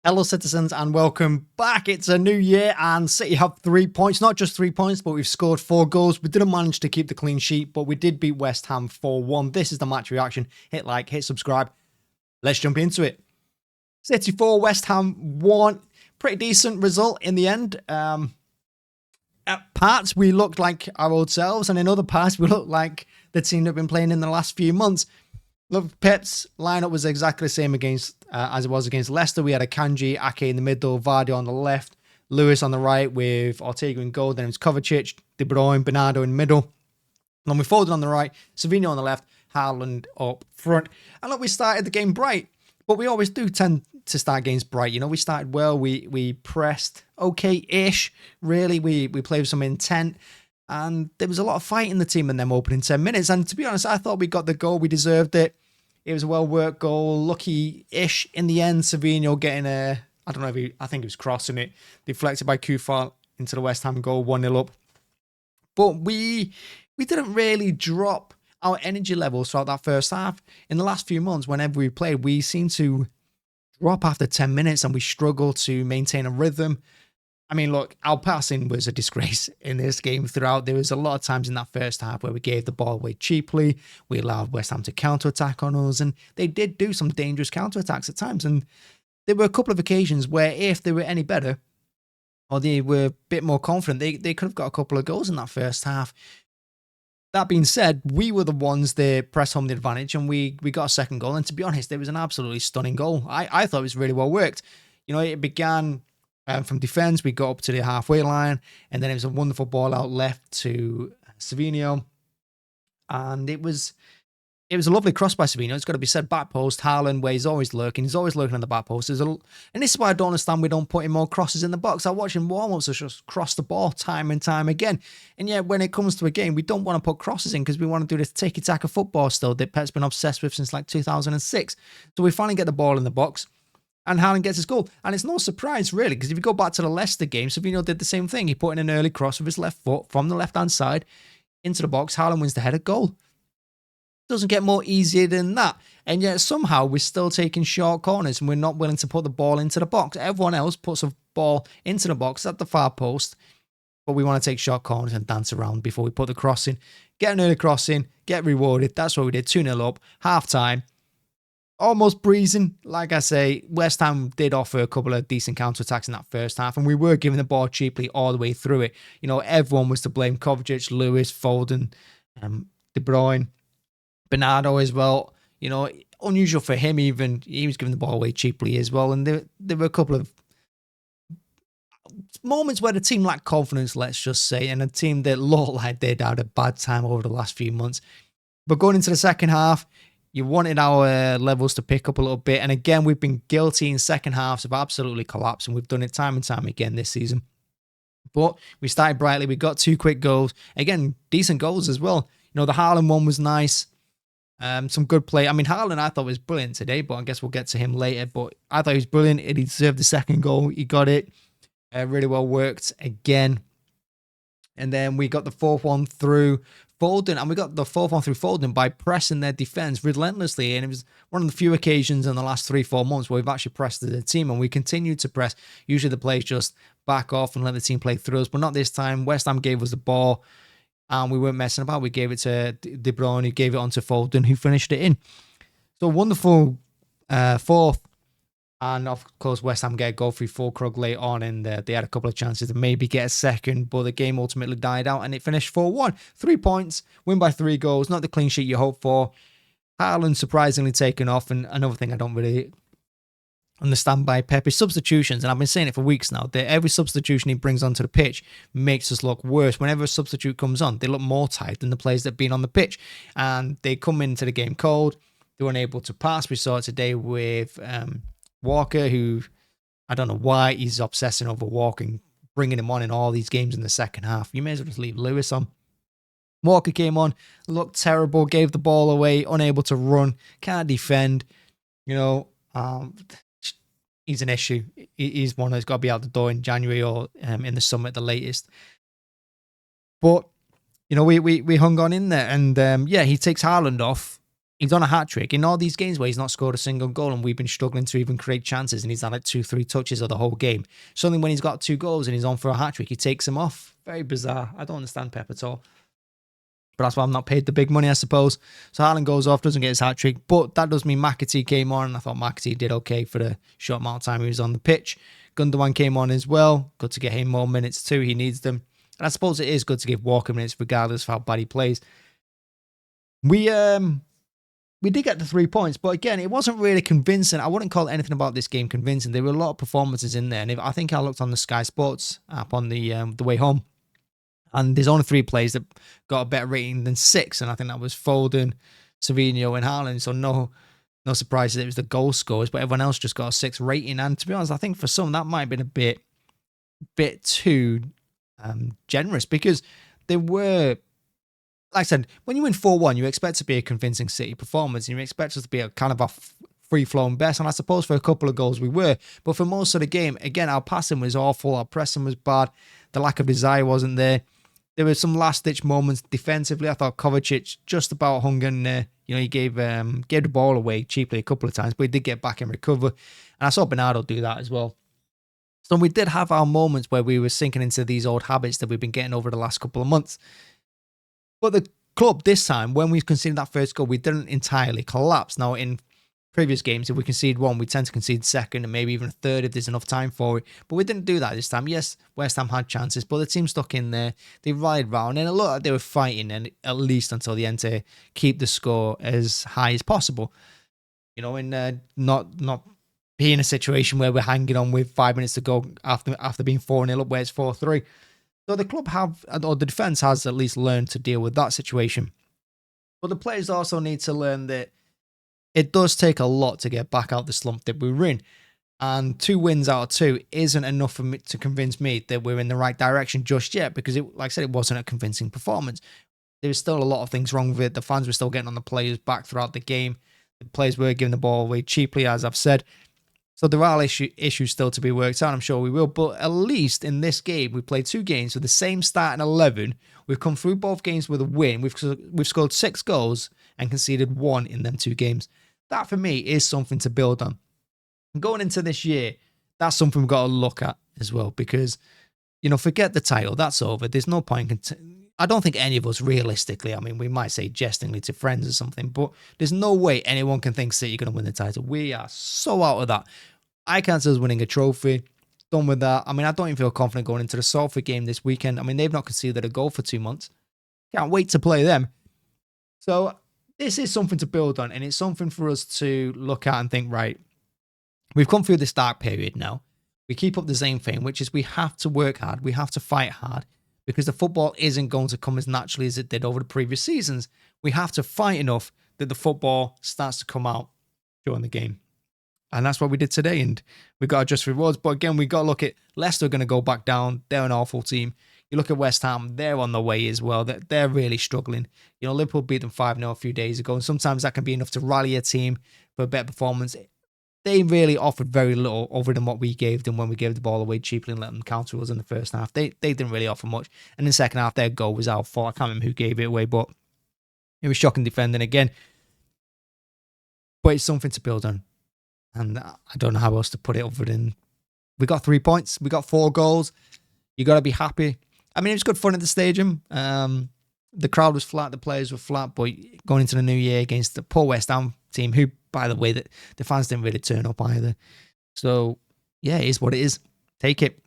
Hello, citizens, and welcome back. It's a new year, and City have 3 points. Not just 3 points, but we've scored 4 goals. We didn't manage to keep the clean sheet, but we did beat West Ham 4-1. This is the match reaction. Hit like, hit subscribe. Let's jump into it. City 4, West Ham 1. Pretty decent result in the end. At parts, we looked like our old selves, and in other parts, we looked like the team that have been playing in the last few months. Look, Pep's lineup was exactly the same against as it was against Leicester. We had a Kanji, Ake in the middle, Vardy on the left, Lewis on the right with Ortega in goal. Then it was Kovacic, De Bruyne, Bernardo in the middle. And then we folded on the right, Savinho on the left, Haaland up front. And look, we started the game bright, but we always do tend to start games bright. You know, we started well. We pressed okay-ish. Really, we played with some intent. And there was a lot of fight in the team in them opening 10 minutes. And to be honest, I thought we got the goal. We deserved it. It was a well-worked goal. Lucky-ish in the end. Savinho getting I don't know I think he was crossing it. Deflected by Kufal into the West Ham goal, 1-0 up. But we didn't really drop our energy levels throughout that first half. In the last few months, whenever we played, we seemed to drop after 10 minutes and we struggled to maintain a rhythm. I mean, look, our passing was a disgrace in this game throughout. There was a lot of times in that first half where we gave the ball away cheaply. We allowed West Ham to counter-attack on us, and they did do some dangerous counter-attacks at times. And there were a couple of occasions where if they were any better, or they were a bit more confident, they could have got a couple of goals in that first half. That being said, we were the ones that pressed home the advantage, and we got a second goal. And to be honest, it was an absolutely stunning goal. I thought it was really well worked. You know, it began from defence. We got up to the halfway line, and then it was a wonderful ball out left to Savinho, and it was a lovely cross by Savinho. It's got to be said. Back post, Haaland, where he's always lurking. He's always lurking on the back post. And this is why I don't understand we don't put in more crosses in the box. I watch him warm-ups just cross the ball time and time again. And yet, when it comes to a game, we don't want to put crosses in because we want to do this tiki-taka football still that Pep's been obsessed with since like 2006. So we finally get the ball in the box, and Haaland gets his goal. And it's no surprise, really, because if you go back to the Leicester game, Savinho did the same thing. He put in an early cross with his left foot from the left-hand side into the box. Haaland wins the header goal. Doesn't get more easier than that. And yet somehow we're still taking short corners and we're not willing to put the ball into the box. Everyone else puts a ball into the box at the far post, but we want to take short corners and dance around before we put the cross in. Get an early cross in, get rewarded. That's what we did. 2-0 up, half-time. Almost breezing. Like I say, West Ham did offer a couple of decent counter-attacks in that first half, and we were giving the ball cheaply all the way through it. You know, everyone was to blame. Kovacic, Lewis, Foden, De Bruyne, Bernardo as well. You know, unusual for him even. He was giving the ball away cheaply as well, and there were a couple of moments where the team lacked confidence, let's just say, and a team that looked like they'd had a bad time over the last few months. But going into the second half, you wanted our levels to pick up a little bit. And again, we've been guilty in second halves of absolutely collapsing. We've done it time and time again this season. But we started brightly. We got 2 quick goals. Again, decent goals as well. You know, the Haaland one was nice. Some good play. I mean, Haaland I thought was brilliant today, but I guess we'll get to him later. But I thought he was brilliant. He deserved the second goal. He got it. Really well worked again. And then we got the 4th one through Foden, and we got the 4th one through Foden by pressing their defence relentlessly. And it was one of the few occasions in the last 3-4 months where we've actually pressed the team, and we continued to press. Usually the players just back off and let the team play through us, but not this time. West Ham gave us the ball, and we weren't messing about. We gave it to De Bruyne, who gave it on to Foden, who finished it in. So wonderful 4th. And of course, West Ham get a goal through Fulkrug late on, and they had a couple of chances to maybe get a second, but the game ultimately died out and it finished 4-1. 3 points, win by 3 goals, not the clean sheet you hope for. Haaland surprisingly taken off, and another thing I don't really understand by Pep is substitutions, and I've been saying it for weeks now, that every substitution he brings onto the pitch makes us look worse. Whenever a substitute comes on, they look more tired than the players that have been on the pitch, and they come into the game cold. They weren't able to pass. We saw it today with Walker, who I don't know why he's obsessing over Walker, bringing him on in all these games in the second half. You may as well just leave Lewis on. Walker came on, looked terrible, gave the ball away, unable to run, can't defend. You know, he's an issue. He's one that's got to be out the door in January or in the summer at the latest. But, you know, we hung on in there, and yeah, he takes Haaland off. He's on a hat-trick in all these games where he's not scored a single goal and we've been struggling to even create chances and he's had like 2-3 touches of the whole game. Suddenly when he's got 2 goals and he's on for a hat-trick, he takes him off. Very bizarre. I don't understand Pep at all. But that's why I'm not paid the big money, I suppose. So Haaland goes off, doesn't get his hat-trick. But that does mean McAtee came on. And I thought McAtee did okay for the short amount of time he was on the pitch. Gundogan came on as well. Good to get him more minutes too. He needs them. And I suppose it is good to give Walker minutes regardless of how bad he plays. We did get the 3 points, but again, it wasn't really convincing. I wouldn't call anything about this game convincing. There were a lot of performances in there. And I think I looked on the Sky Sports app on the way home. And there's only 3 players that got a better rating than 6. And I think that was Foden, Savinho, and Haaland. So no surprise that it was the goal scorers, but everyone else just got a 6 rating. And to be honest, I think for some that might have been a bit too generous because they were, like I said, when you win 4-1, you expect to be a convincing City performance. And you expect us to be a kind of a free-flowing best. And I suppose for a couple of goals we were. But for most of the game, again, our passing was awful. Our pressing was bad. The lack of desire wasn't there. There were some last-ditch moments defensively. I thought Kovacic just about hung in there. He gave the ball away cheaply a couple of times, but he did get back and recover. And I saw Bernardo do that as well. So we did have our moments where we were sinking into these old habits that we've been getting over the last couple of months. But the club this time, when we conceded that first goal, we didn't entirely collapse. Now, in previous games, if we concede 1, we tend to concede 2nd and maybe even a 3rd if there's enough time for it. But we didn't do that this time. Yes, West Ham had chances, but the team stuck in there. They rallied round, and it looked like they were fighting, and at least until the end, to keep the score as high as possible. And not be in a situation where we're hanging on with 5 minutes to go after being 4-0 up, where it's 4-3. So the club or the defence has at least learned to deal with that situation. But the players also need to learn that it does take a lot to get back out the slump that we were in. And 2 wins out of 2 isn't enough for me to convince me that we're in the right direction just yet, because, like I said, it wasn't a convincing performance. There was still a lot of things wrong with it. The fans were still getting on the players back throughout the game. The players were giving the ball away cheaply, as I've said. So there are issues still to be worked out. I'm sure we will. But at least in this game, we played 2 games with the same starting 11. We've come through both games with a win. We've scored 6 goals and conceded 1 in them 2 games. That, for me, is something to build on. And going into this year, that's something we've got to look at as well, because, forget the title. That's over. There's no point. I don't think any of us, realistically, I mean, we might say jestingly to friends or something, but there's no way anyone can think City are going to win the title. We are so out of that. I can't see us winning a trophy. Done with that. I mean, I don't even feel confident going into the Salford game this weekend. I mean, they've not conceded a goal for 2 months. Can't wait to play them. So this is something to build on, and it's something for us to look at and think, right, we've come through this dark period now. We keep up the same thing, which is we have to work hard. We have to fight hard, because the football isn't going to come as naturally as it did over the previous seasons. We have to fight enough that the football starts to come out during the game. And that's what we did today, and we got our just rewards. But again, we got to look at Leicester are going to go back down. They're an awful team. You look at West Ham, they're on the way as well. They're really struggling. Liverpool beat them 5-0 a few days ago, and sometimes that can be enough to rally a team for a better performance. They really offered very little other than what we gave them when we gave the ball away cheaply and let them counter us in the first half. They didn't really offer much. And in the second half, their goal was our fault. I can't remember who gave it away, but it was shocking defending again. But it's something to build on. And I don't know how else to put it other than we got 3 points. We got 4 goals. You got to be happy. I mean, it was good fun at the stadium. The crowd was flat. The players were flat. But going into the new year against the poor West Ham team, who, by the way, the fans didn't really turn up either. So, yeah, it is what it is. Take it.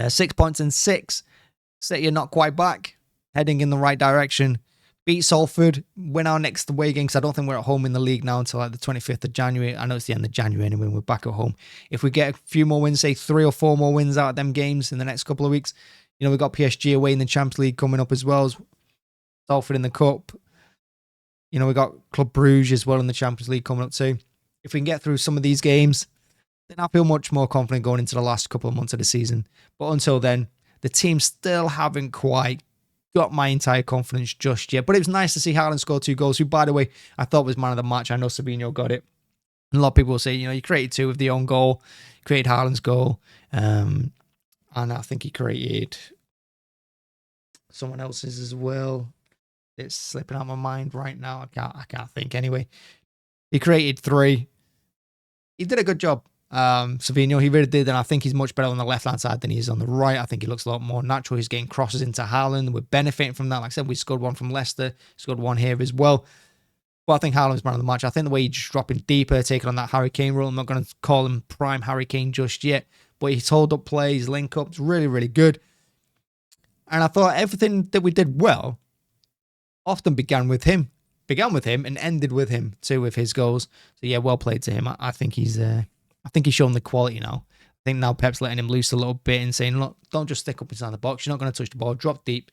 6 points in 6. City are not quite back. Heading in the right direction. Beat Salford, win our next away game, because I don't think we're at home in the league now until like the 25th of January. I know it's the end of January anyway, when we're back at home. If we get a few more wins, say 3 or 4 more wins out of them games in the next couple of weeks, we've got PSG away in the Champions League coming up as well, as Salford in the Cup. We've got Club Brugge as well in the Champions League coming up too. If we can get through some of these games, then I feel much more confident going into the last couple of months of the season. But until then, the team still haven't quite got my entire confidence just yet. But it was nice to see Haaland score 2 goals, who, by the way, I thought was man of the match. I know Savinho got it. And a lot of people will say, you created 2 with the own goal, created Haaland's goal, and I think he created someone else's as well. It's slipping out of my mind right now. I can't think anyway. He created 3. He did a good job. Savino, he really did, and I think he's much better on the left-hand side than he is on the right. I think he looks a lot more natural. He's getting crosses into Haaland. We're benefiting from that. Like I said, we scored one from Leicester, scored one here as well. But I think Haaland's man of the match. I think the way he's just dropping deeper, taking on that Harry Kane role. I'm not going to call him prime Harry Kane just yet, but he's hold up plays, link ups, really, really good. And I thought everything that we did well often began with him and ended with him too, with his goals. So yeah, well played to him. I think he's shown the quality now. I think now Pep's letting him loose a little bit and saying, look, don't just stick up inside the box. You're not going to touch the ball. Drop deep.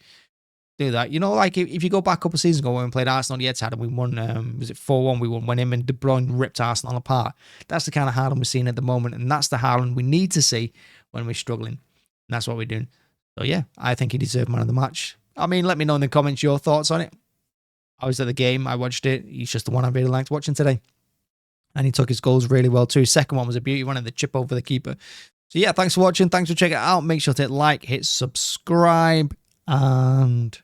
Do that. You know, like if you go back a couple of seasons ago when we played Arsenal, the Etihad and we won, was it 4-1? We won when him and De Bruyne ripped Arsenal apart. That's the kind of Haaland we're seeing at the moment, and that's the Haaland we need to see when we're struggling. And that's what we're doing. So yeah, I think he deserved man of the match. I mean, let me know in the comments your thoughts on it. I was at the game. I watched it. He's just the one I really liked watching today. And he took his goals really well too. Second one was a beauty. One of the chip over the keeper. So yeah, thanks for watching. Thanks for checking it out. Make sure to hit like, hit subscribe. And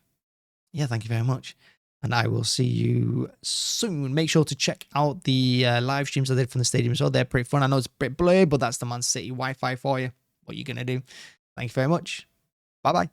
yeah, thank you very much. And I will see you soon. Make sure to check out the live streams I did from the stadium as well. They're pretty fun. I know it's a bit blurry, but that's the Man City Wi-Fi for you. What are you going to do? Thank you very much. Bye-bye.